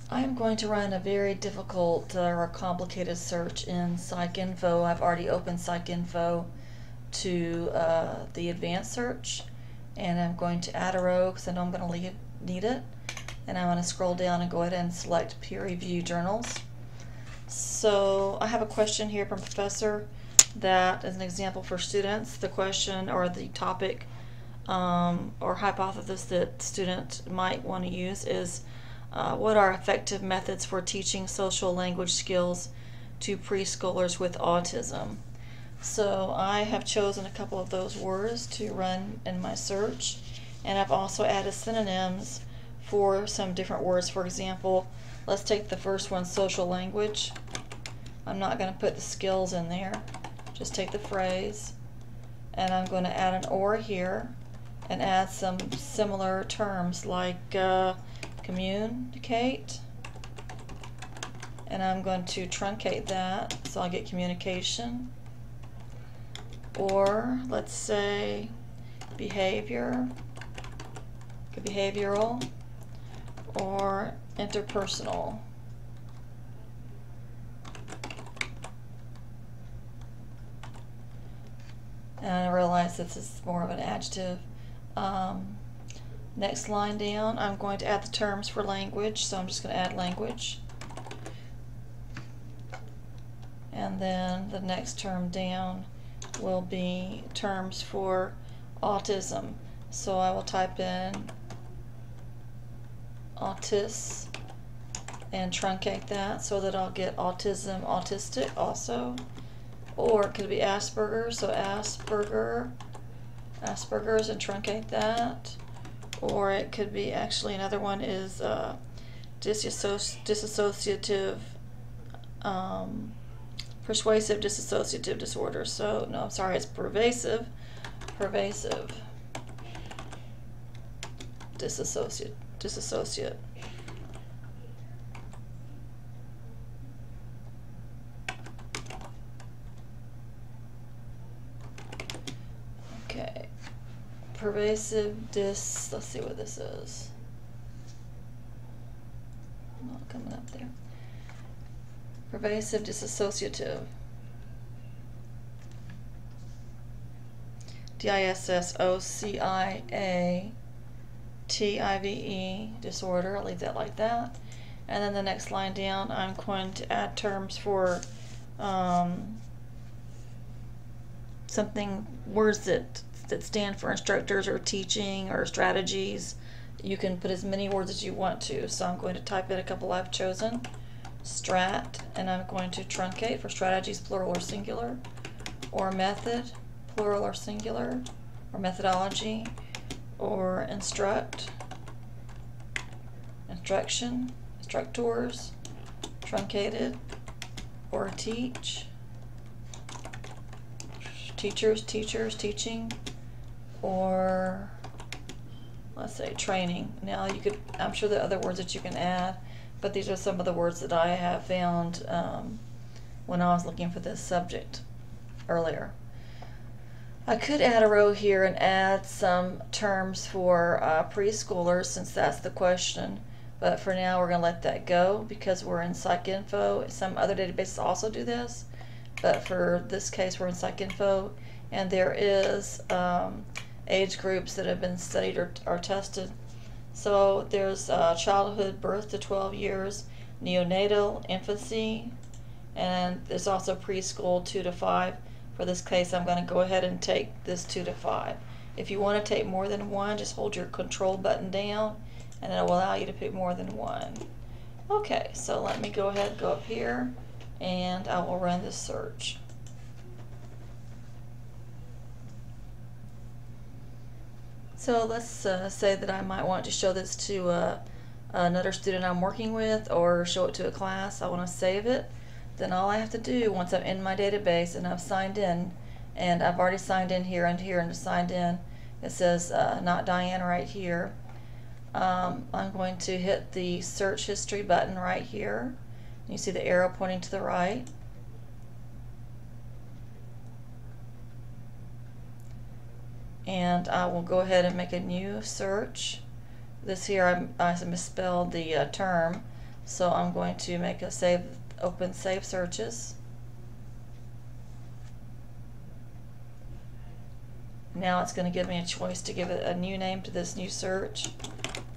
I'm going to run a very difficult or complicated search in PsycInfo. I've already opened PsycInfo to the advanced search, and I'm going to add a row because I know I'm going to need it. And I'm going to scroll down and go ahead and select peer review journals. So I have a question here from Professor that is an example for students. The question or the topic or hypothesis that student might want to use is what are effective methods for teaching social language skills to preschoolers with autism? So I have chosen a couple of those words to run in my search, and I've also added synonyms for some different words. For example, let's take the first one, social language. I'm not going to put the skills in there, just take the phrase, and I'm going to add an or here and add some similar terms like communicate, and I'm going to truncate that so I'll get communication. Or let's say behavior, behavioral, or interpersonal. And I realize this is more of an adjective. Next line down, I'm going to add the terms for language, so I'm just going to add language. And then the next term down will be terms for autism. So I will type in autis and truncate that so that I'll get autism, autistic also. Or it could be Asperger's, so Asperger's, and truncate that. Or it could be, actually another one is dissociative, persuasive dissociative disorder. So, no, I'm sorry, it's pervasive dissociate. Okay, pervasive let's see what this is. Not coming up there. Pervasive dissociative. DISSOCIATIVE disorder. I'll leave that like that. And then the next line down, I'm going to add terms for words that stand for instructors or teaching or strategies. You can put as many words as you want to. So I'm going to type in a couple I've chosen. Strat, and I'm going to truncate for strategies, plural or singular, or method, plural or singular, or methodology, or instruct, instruction, instructors, truncated, or teach, teachers, teaching, or let's say training. Now you could, I'm sure there are other words that you can add, but these are some of the words that I have found when I was looking for this subject earlier. I could add a row here and add some terms for preschoolers since that's the question, but for now we're going to let that go because we're in PsycInfo. Some other databases also do this, but for this case we're in PsycInfo, and there is age groups that have been studied or tested. So there's childhood, birth to 12 years, neonatal, infancy, and there's also preschool 2 to 5. For this case, I'm going to go ahead and take this 2 to 5. If you want to take more than one, just hold your control button down, and it will allow you to pick more than one. Okay, so let me go ahead and go up here, and I will run this search. So let's say that I might want to show this to another student I'm working with or show it to a class. I want to save it. Then all I have to do once I'm in my database and I've signed in, and I've already signed in here and here and signed in, it says not Diane right here. I'm going to hit the search history button right here. You see the arrow pointing to the right. And I will go ahead and make a new search. This here, I misspelled the term, So I'm going to make a open save searches. Now it's going to give me a choice to give it a new name to this new search.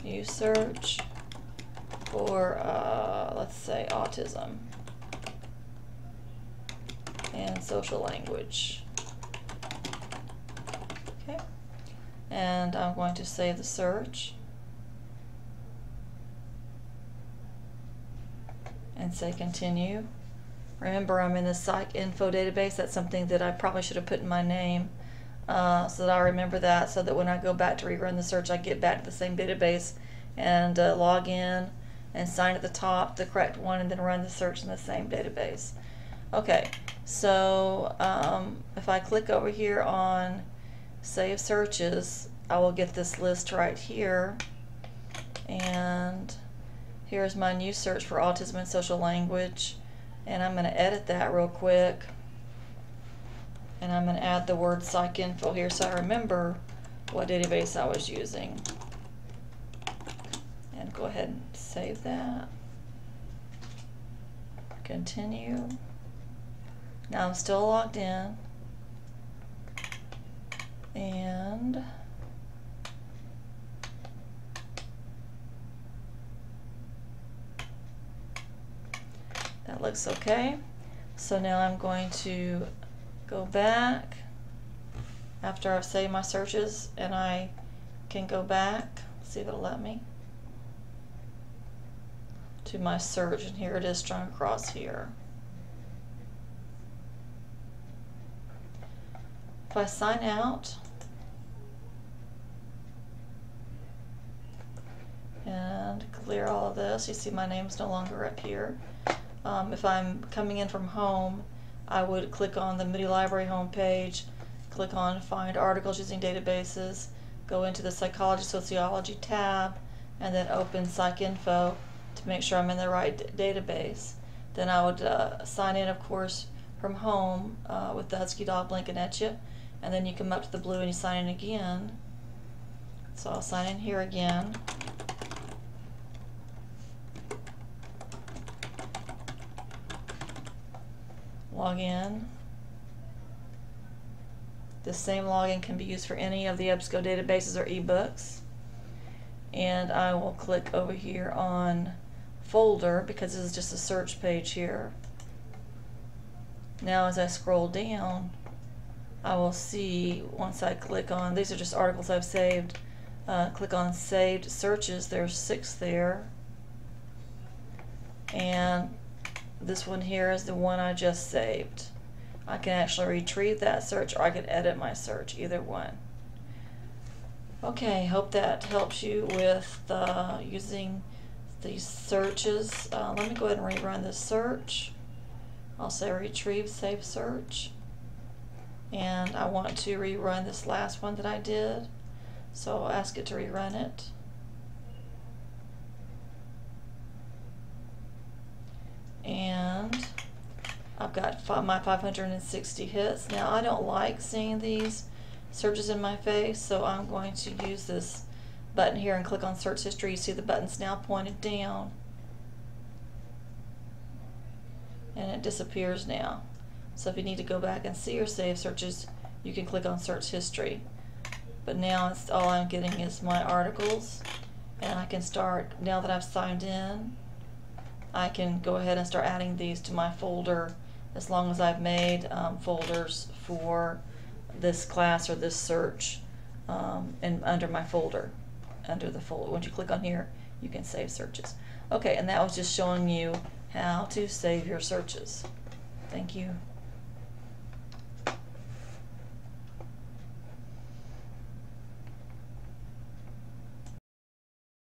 New search for, let's say, autism and social language. Okay. And I'm going to save the search and say continue. Remember, I'm in the psych info database. That's something that I probably should have put in my name, so that I remember that, so that when I go back to rerun the search, I get back to the same database and log in and sign at the top, the correct one, and then run the search in the same database. Okay, so if I click over here on Save Searches, I will get this list right here, and here's my new search for autism and social language, and I'm going to edit that real quick, and I'm going to add the word PsycInfo here so I remember what database I was using, and go ahead and save that. Continue. Now I'm still logged in, and that looks okay. So now I'm going to go back after I've saved my searches, and I can go back, see if it'll let me, to my search, and here it is strung across here. If I sign out and clear all of this, you see my name's no longer up here. If I'm coming in from home, I would click on the Moody Library homepage, click on Find Articles Using Databases, go into the Psychology Sociology tab, and then open PsycInfo to make sure I'm in the right database. Then I would sign in, of course, from home with the Husky Dog blinking at you, and then you come up to the blue and you sign in again. So I'll sign in here again. Log in. The same login can be used for any of the EBSCO databases or ebooks. And I will click over here on folder, because this is just a search page here. Now as I scroll down, I will see, once I click on, these are just articles I've saved, click on saved searches, there's 6 there, and this one here is the one I just saved. I can actually retrieve that search, or I can edit my search, either one. Okay, hope that helps you with using these searches. Let me go ahead and rerun this search. I'll say retrieve save search, and I want to rerun this last one that I did, so I'll ask it to rerun it. And I've got my 560 hits. Now I don't like seeing these searches in my face, so I'm going to use this button here and click on search history. You see the button's now pointed down, and it disappears now. So if you need to go back and see your saved searches, you can click on search history. But now it's all I'm getting is my articles, and I can start, now that I've signed in, I can go ahead and start adding these to my folder, as long as I've made folders for this class or this search, and under my folder, under the folder. Once you click on here, you can save searches. Okay, and that was just showing you how to save your searches. Thank you.